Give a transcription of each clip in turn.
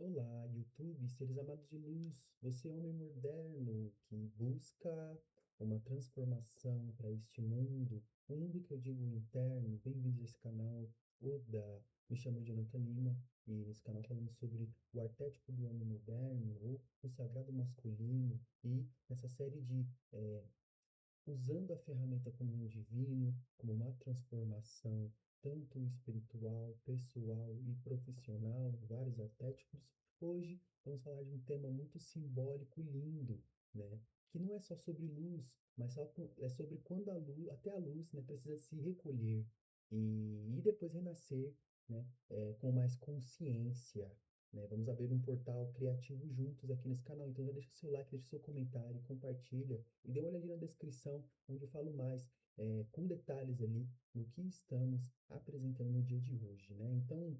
Olá, YouTube, seres amados de luz, você é um homem moderno que busca uma transformação para este mundo, um mundo que eu digo interno. Bem-vindos a esse canal, Oda. Me chamo Jonathan Lima e nesse canal falamos sobre o arquétipo do homem moderno, ou o sagrado masculino, e nessa série de usando a ferramenta como um divino, como uma transformação, tanto espiritual, pessoal e profissional, vários arquétipos. Hoje vamos falar de um tema muito simbólico e lindo, né? Que não é só sobre luz, mas é sobre quando a luz, até a luz, né, precisa se recolher e depois renascer, né, com mais consciência, né? Vamos abrir um portal criativo juntos aqui nesse canal. Então já deixa seu like, deixa seu comentário, compartilha e dê uma olhadinha na descrição, onde eu falo mais com detalhes ali no que estamos apresentando no dia de hoje, né? Então,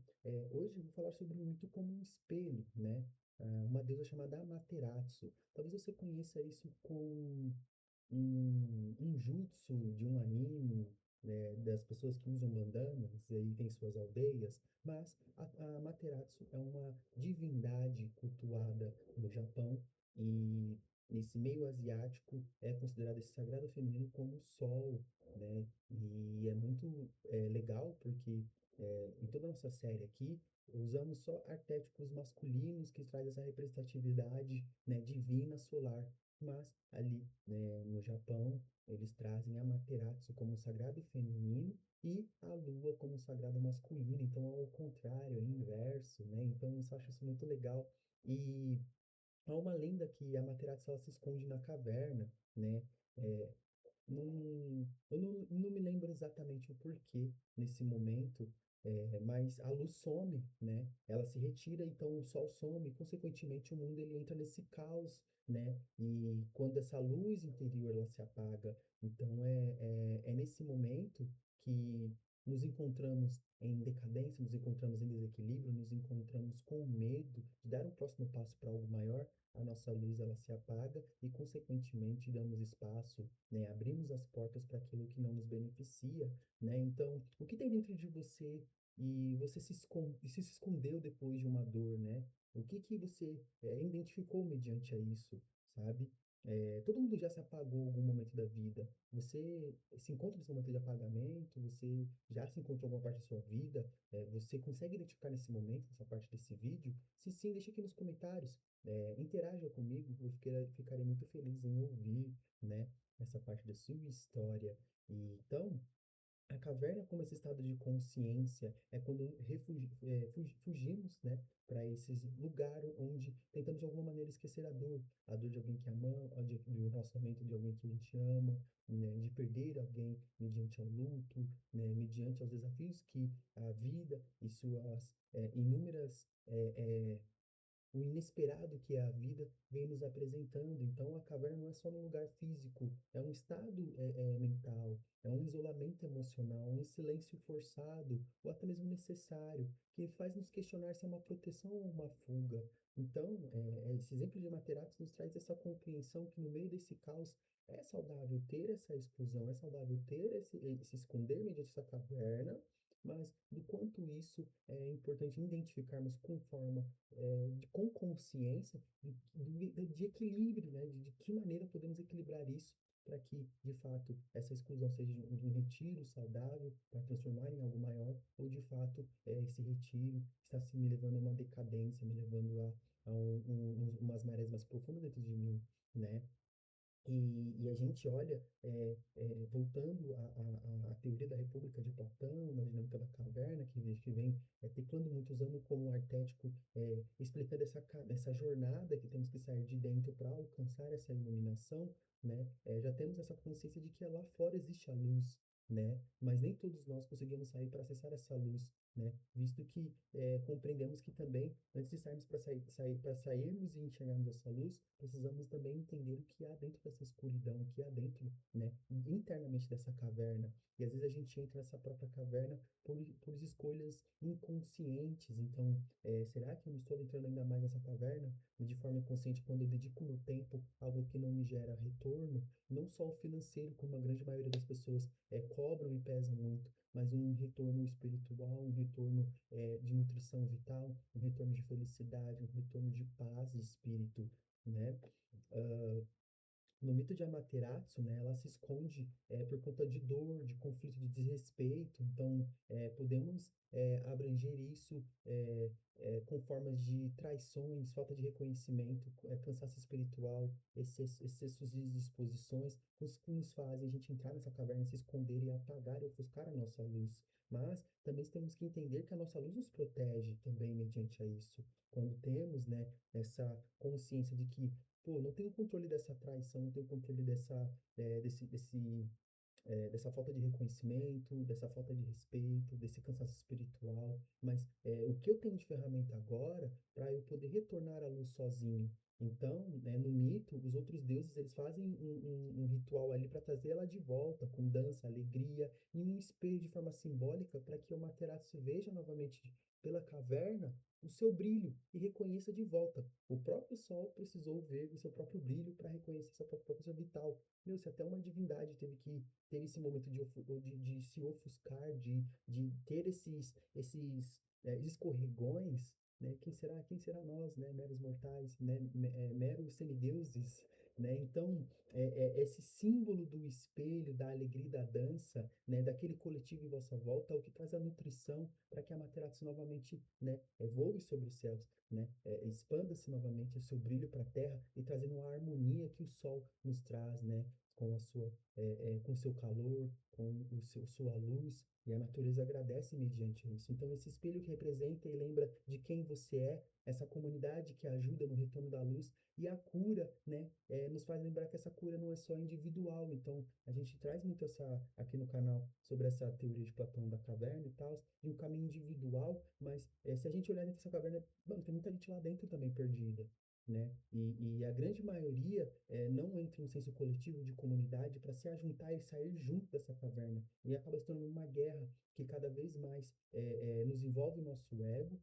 hoje eu vou falar sobre o mito como um espelho, né? Uma deusa chamada Amaterasu. Talvez você conheça isso com um jutsu de um anime, né, das pessoas que usam bandanas e aí tem suas aldeias, mas a Amaterasu é uma divindade cultuada no Japão e nesse meio asiático é considerado esse sagrado feminino como o sol, né? E é muito legal porque em toda a nossa série aqui usamos só arquétipos masculinos que traz essa representatividade, né, divina solar, mas ali, né, no Japão, eles trazem a Amaterasu como sagrado feminino e a lua como sagrado masculino. Então, é o contrário, é o inverso, né? Então, eu acho isso muito legal. E há uma lenda que a Amaterasu ela se esconde na caverna, né? É, eu não me lembro exatamente o porquê nesse momento, mas a luz some, né? Ela se retira, então o sol some, e, consequentemente o mundo ele entra nesse caos, né? E quando essa luz interior ela se apaga, então é nesse momento que nos encontramos em decadência, nos encontramos em desequilíbrio, nos encontramos com medo de dar um próximo passo para algo maior. A nossa luz ela se apaga e, consequentemente, damos espaço, né? Abrimos as portas para aquilo que não nos beneficia, né? Então, o que tem dentro de você e você se escondeu depois de uma dor, né? O que que você identificou mediante a isso, sabe? Todo mundo já se apagou em algum momento da vida. Você se encontra nesse momento de apagamento? Você já se encontrou em alguma parte da sua vida? Você consegue identificar nesse momento, nessa parte desse vídeo? Se sim, deixa aqui nos comentários. Interaja comigo, eu ficarei muito feliz em ouvir, né, essa parte da sua história. E, então, a caverna como esse estado de consciência é quando fugimos, né, para esses lugares onde tentamos de alguma maneira esquecer a dor de alguém que amamos, do relacionamento de alguém que a gente ama, né, de perder alguém mediante ao luto, né, mediante aos desafios que a vida e suas inúmeras o inesperado que é a vida vem nos apresentando. Então, a caverna não é só um lugar físico, é um estado mental, é um isolamento emocional, um silêncio forçado ou até mesmo necessário, que faz nos questionar se é uma proteção ou uma fuga. Então, esse exemplo de Materatos nos traz essa compreensão que no meio desse caos é saudável ter essa exclusão, é saudável ter esse esconder mediante essa caverna, mas do quanto isso é importante identificarmos com forma com consciência de equilíbrio, né? De que maneira podemos equilibrar isso para que, de fato, essa exclusão seja de um retiro saudável para transformar em algo maior, ou de fato esse retiro está se me levando a uma decadência, me levando a umas marés mais profundas dentro de mim, né? E a gente olha, voltando à teoria da República de Platão, na dinâmica da caverna, que vem teclando muitos anos como um arquétipo, explicando essa jornada que temos que sair de dentro para alcançar essa iluminação, né? Já temos essa consciência de que lá fora existe a luz, né? Mas nem todos nós conseguimos sair para acessar essa luz, né? Visto que compreendemos que também, antes de sairmos para sairmos e enxergarmos essa luz, precisamos também entender o que há dentro dessa escuridão, o que há dentro, né, internamente dessa caverna. E às vezes a gente entra nessa própria caverna por escolhas inconscientes. Então, será que eu não estou entrando ainda mais nessa caverna de forma inconsciente quando eu dedico meu tempo a algo que não me gera retorno? Não só o financeiro, como a grande maioria das pessoas cobram e pesam muito, mas um retorno espiritual, um retorno de nutrição vital, um retorno de felicidade, um retorno de paz de espírito, né? Ah, no mito de Amaterasu, né, ela se esconde por conta de dor, de conflito, de desrespeito. Então, podemos abranger isso com formas de traições, falta de reconhecimento, cansaço espiritual, excessos de disposições, os que nos fazem a gente entrar nessa caverna, se esconder e apagar e ofuscar a nossa luz. Mas também temos que entender que a nossa luz nos protege também mediante a isso. Quando temos, né, essa consciência de que pô, não tenho controle dessa traição, não tenho controle dessa falta de reconhecimento, dessa falta de respeito, desse cansaço espiritual, mas o que eu tenho de ferramenta agora para eu poder retornar à luz sozinho? Então, né, no mito, os outros deuses eles fazem um ritual ali para trazer ela de volta, com dança, alegria e um espelho de forma simbólica para que o Materaço veja novamente pela caverna o seu brilho e reconheça de volta. O próprio sol precisou ver o seu próprio brilho para reconhecer sua própria força vital. Meu, se até uma divindade teve esse momento de se ofuscar, de ter esses escorregões, né? Quem será nós, né? Meros mortais, né? Meros semideuses, né? Então, esse símbolo do espelho, da alegria e da dança, né? Daquele coletivo em vossa volta, é o que traz a nutrição para que a Materaço novamente, né? Voe sobre os céus, né? Expanda-se novamente o seu brilho para a terra e trazendo a harmonia que o sol nos traz, né? Com seu calor, com sua luz, e a natureza agradece mediante isso. Então, esse espelho que representa e lembra de quem você é, essa comunidade que ajuda no retorno da luz e a cura, né, nos faz lembrar que essa cura não é só individual. Então, a gente traz muito aqui no canal sobre essa teoria de Platão da caverna e tal, de um caminho individual, mas se a gente olhar dentro dessa caverna, mano, tem muita gente lá dentro também perdida, né? E a grande maioria não entra no senso coletivo de comunidade para se ajuntar e sair junto dessa caverna. E acaba se tornando uma guerra que cada vez mais nos envolve o nosso ego,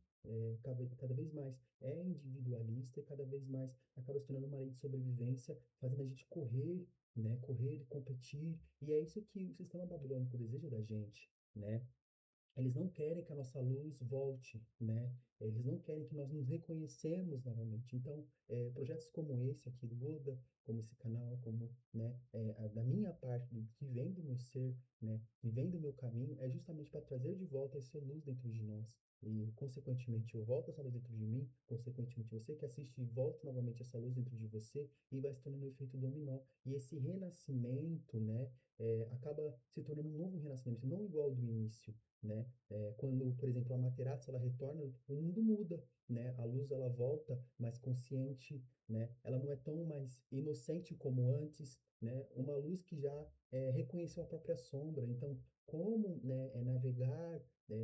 cada vez mais é individualista e cada vez mais acaba se tornando uma lei de sobrevivência, fazendo a gente correr, né? Correr, competir. E é isso que o sistema babilônico deseja da gente, né? Eles não querem que a nossa luz volte, né? Eles não querem que nós nos reconhecemos novamente. Então, projetos como esse aqui do Buda, como esse canal, como, né, da minha parte, do que vem do meu ser, né, e vem do meu caminho, é justamente para trazer de volta essa luz dentro de nós. E, consequentemente, eu volto essa luz dentro de mim, consequentemente, você que assiste volta novamente essa luz dentro de você e vai se tornando um efeito dominó. E esse renascimento, né, acaba se tornando um novo renascimento, não igual ao do início, né? Quando, por exemplo, a Materazzi ela retorna, o mundo muda, né? A luz ela volta mais consciente, né? Ela não é tão mais inocente como antes, né? Uma luz que já reconheceu a própria sombra. Então, como, né, navegar,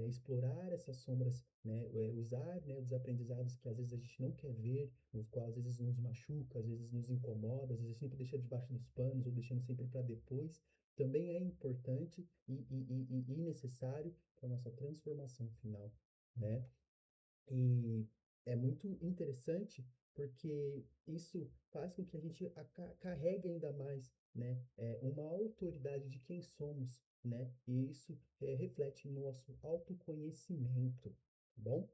explorar essas sombras, né? Usar, né, os aprendizados que às vezes a gente não quer ver, nos quais às vezes nos machuca, às vezes nos incomoda, às vezes sempre deixa debaixo dos panos ou deixando sempre para depois, também é importante e necessário para a nossa transformação final, né? E é muito interessante porque isso faz com que a gente carregue ainda mais, né, uma autoridade de quem somos, né? E isso reflete no nosso autoconhecimento, tá bom?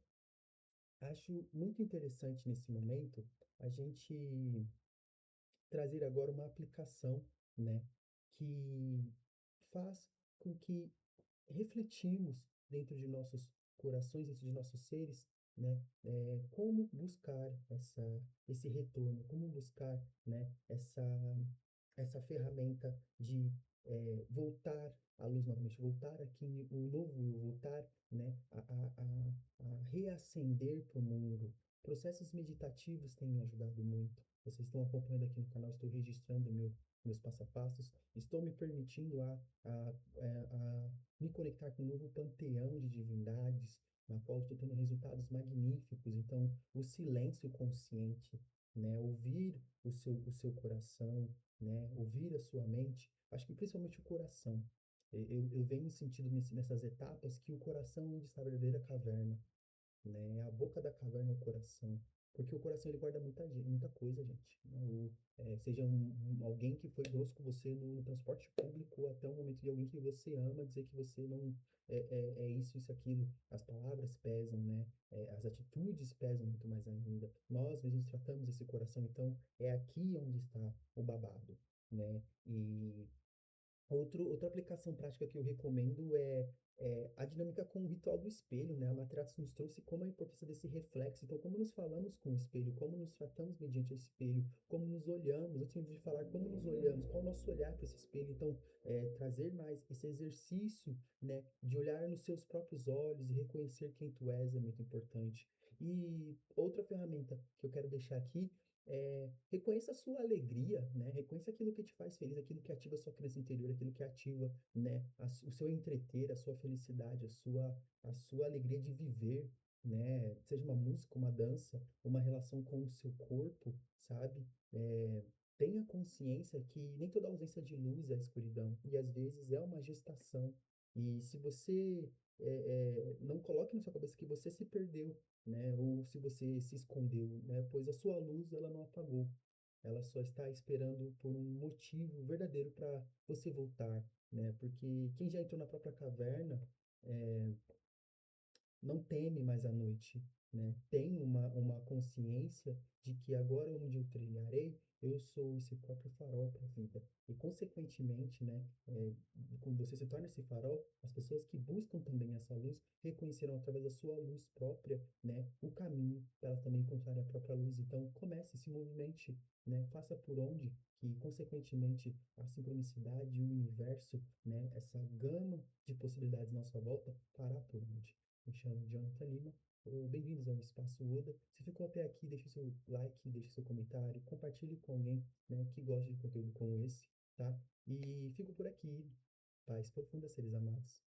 Acho muito interessante nesse momento a gente trazer agora uma aplicação, né, que faz com que refletimos dentro de nossos corações, dentro de nossos seres, né, como buscar esse retorno, como buscar, né, essa ferramenta de voltar à luz novamente, voltar aqui o novo eu, voltar, né, a reacender para o mundo. Processos meditativos têm me ajudado muito. Vocês estão acompanhando aqui no canal, estou registrando meus passo a passos, estou me permitindo a me conectar com um novo panteão de divindades, na qual estou tendo resultados magníficos. Então, o silêncio consciente, né? Ouvir o seu coração, né? Ouvir a sua mente, acho que principalmente o coração. Eu venho sentindo nessas etapas que o coração é onde está a verdadeira caverna, né? A boca da caverna é o coração. Porque o coração ele guarda muita coisa, gente. Seja alguém que foi grosso com você no transporte público, ou até o momento de alguém que você ama dizer que você não é isso, aquilo. As palavras pesam, né? As atitudes pesam muito mais ainda. Nós mesmos tratamos esse coração, então é aqui onde está o babado, né? E outra aplicação prática que eu recomendo é a dinâmica com o ritual do espelho, né? A Matriarca nos trouxe como a importância desse reflexo. Então, como nos falamos com o espelho, como nos tratamos mediante esse espelho, como nos olhamos, eu tinha de falar como nos olhamos, qual o nosso olhar para esse espelho. Então, trazer mais esse exercício, né, de olhar nos seus próprios olhos e reconhecer quem tu és é muito importante. E outra ferramenta que eu quero deixar aqui reconheça a sua alegria, né? Reconheça aquilo que te faz feliz, aquilo que ativa a sua criança interior, aquilo que ativa, né, o seu entreter, a sua felicidade, a sua alegria de viver, né? Seja uma música, uma dança, uma relação com o seu corpo, sabe? Tenha consciência que nem toda ausência de luz é escuridão, e às vezes é uma gestação. E se você não coloque na sua cabeça que você se perdeu, né? Ou se você se escondeu, né? Pois a sua luz ela não apagou. Ela só está esperando por um motivo verdadeiro para você voltar, né? Porque quem já entrou na própria caverna é, não teme mais a noite, né? Tem uma consciência de que agora onde eu trilharei, eu sou esse próprio farol para a vida. E, consequentemente, né, quando você se torna esse farol, as pessoas que buscam também essa luz reconhecerão através da sua luz própria, né, o caminho para elas também encontrarem a própria luz. Então, comece, se movimente, né, faça por onde, que, consequentemente, a sincronicidade e o universo, né, essa gama de possibilidades à nossa volta, fará por onde. Me chamo Jonathan Lima. Bem-vindos ao Espaço Oda. Se ficou até aqui, deixe seu like, deixe seu comentário, compartilhe com alguém, né, que gosta de conteúdo como esse, tá? E fico por aqui. Paz profunda, seres amados.